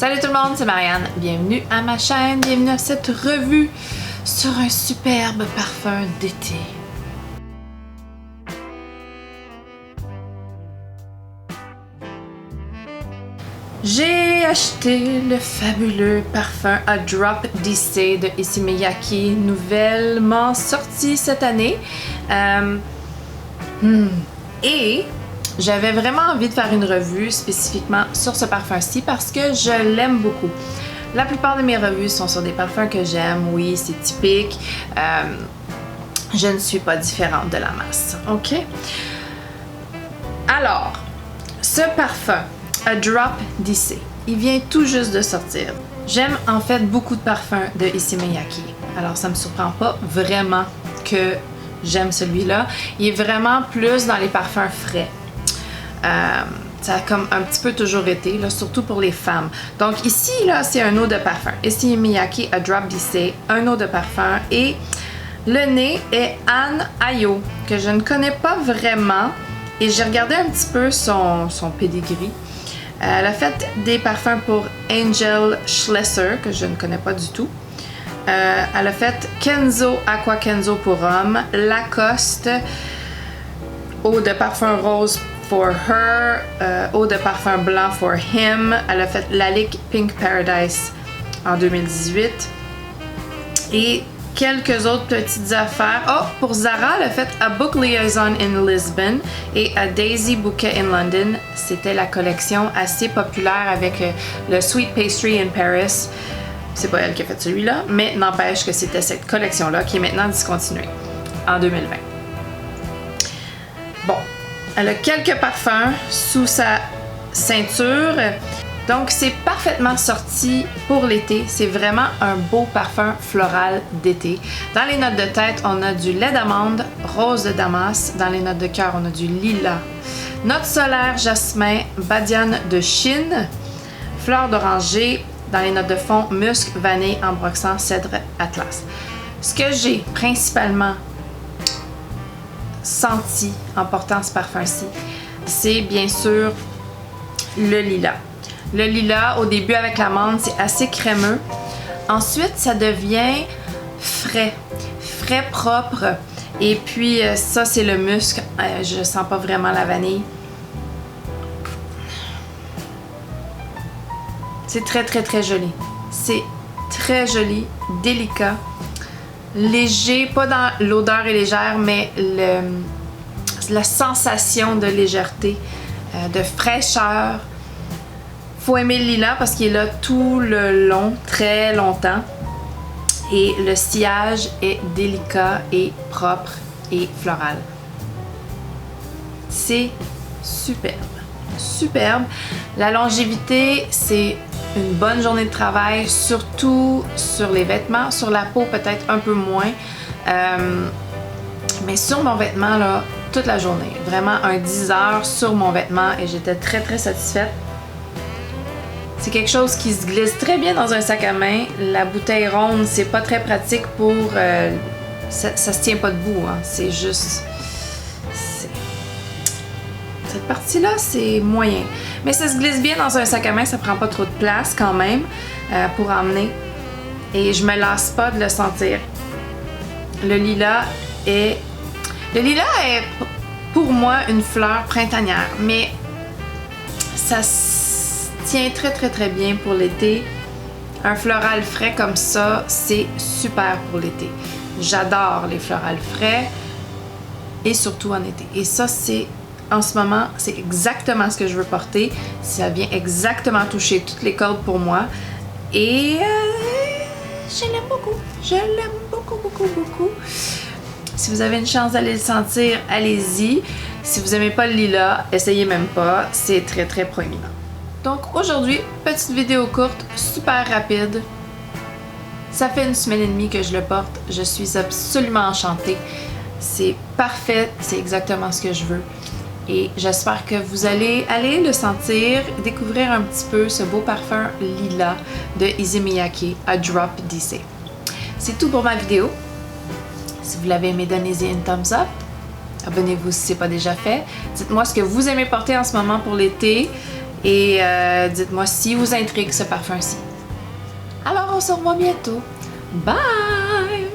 Salut tout le monde, c'est Marianne. Bienvenue à ma chaîne, bienvenue à cette revue sur un superbe parfum d'été. J'ai acheté le fabuleux parfum A Drop d'Issey de Issey Miyake, nouvellement sorti cette année. Et j'avais vraiment envie de faire une revue spécifiquement sur ce parfum-ci parce que je l'aime beaucoup. La plupart de mes revues sont sur des parfums que j'aime, oui, c'est typique. Je ne suis pas différente de la masse, ok? Alors, ce parfum, A Drop d'Issey, il vient tout juste de sortir. J'aime en fait beaucoup de parfums de Issey Miyake, alors ça me surprend pas vraiment que j'aime celui-là. Il est vraiment plus dans les parfums frais. Ça a comme un petit peu toujours été, là, surtout pour les femmes. Donc ici, là, c'est un eau de parfum. Issey Miyake A Drop d'Issey, un eau de parfum. Et le nez est Anne Ayo, que je ne connais pas vraiment. Et j'ai regardé un petit peu son pedigree. Elle a fait des parfums pour Angel Schlesser, que je ne connais pas du tout. Elle a fait Kenzo Aqua Kenzo pour homme, Lacoste, eau de parfum rose for her, eau de parfum blanc for him. Elle a fait Lalique Pink Paradise en 2018. Et quelques autres petites affaires. Oh, pour Zara, elle a fait A Book Liaison in Lisbon et A Daisy Bouquet in London. C'était la collection assez populaire avec le Sweet Pastry in Paris. C'est pas elle qui a fait celui-là, mais n'empêche que c'était cette collection-là qui est maintenant discontinuée en 2020. Bon, elle a quelques parfums sous sa ceinture. Donc, c'est parfaitement sorti pour l'été. C'est vraiment un beau parfum floral d'été. Dans les notes de tête, on a du lait d'amande, rose de Damas. Dans les notes de cœur, on a du lilas. Note solaire, jasmin, badiane de Chine, fleur d'oranger. Dans les notes de fond, musc, vanille, ambroxan, cèdre, atlas. Ce que j'ai principalement senti en portant ce parfum-ci, c'est bien sûr le lilas. Le lilas, au début avec l'amande, c'est assez crémeux. Ensuite, ça devient frais, frais propre. Et puis ça, c'est le musc. Je sens pas vraiment la vanille. C'est très très très joli. C'est très joli, délicat, léger, pas dans l'odeur est légère, mais la sensation de légèreté, de fraîcheur. Faut aimer le lilas parce qu'il est là tout le long, très longtemps. Et le sillage est délicat et propre et floral. C'est superbe. Superbe. La longévité, c'est une bonne journée de travail, surtout sur les vêtements. Sur la peau, peut-être un peu moins. Mais sur mon vêtement, là, toute la journée. Vraiment un 10 heures sur mon vêtement et j'étais très très satisfaite. C'est quelque chose qui se glisse très bien dans un sac à main. La bouteille ronde, c'est pas très pratique pour... ça se tient pas debout, hein. C'est juste... Cette partie-là, c'est moyen. Mais ça se glisse bien dans un sac à main, ça prend pas trop de place quand même pour emmener. Et je me lasse pas de le sentir. Le lilas est pour moi une fleur printanière, mais ça tient très très très bien pour l'été. Un floral frais comme ça, c'est super pour l'été. J'adore les florals frais et surtout en été. Et ça, c'est en ce moment, c'est exactement ce que je veux porter. Ça vient exactement toucher toutes les cordes pour moi. Et je l'aime beaucoup. Je l'aime beaucoup, beaucoup, beaucoup. Si vous avez une chance d'aller le sentir, allez-y. Si vous n'aimez pas le lilas, essayez même pas. C'est très, très proéminent. Donc aujourd'hui, petite vidéo courte, super rapide. Ça fait une semaine et demie que je le porte. Je suis absolument enchantée. C'est parfait. C'est exactement ce que je veux. Et j'espère que vous allez aller le sentir, découvrir un petit peu ce beau parfum lilas de Issey Miyake, A Drop d'Issey. C'est tout pour ma vidéo. Si vous l'avez aimé, donnez-y une thumbs up. Abonnez-vous si ce n'est pas déjà fait. Dites-moi ce que vous aimez porter en ce moment pour l'été. Et dites-moi si vous intrigue ce parfum-ci. Alors, on se revoit bientôt. Bye!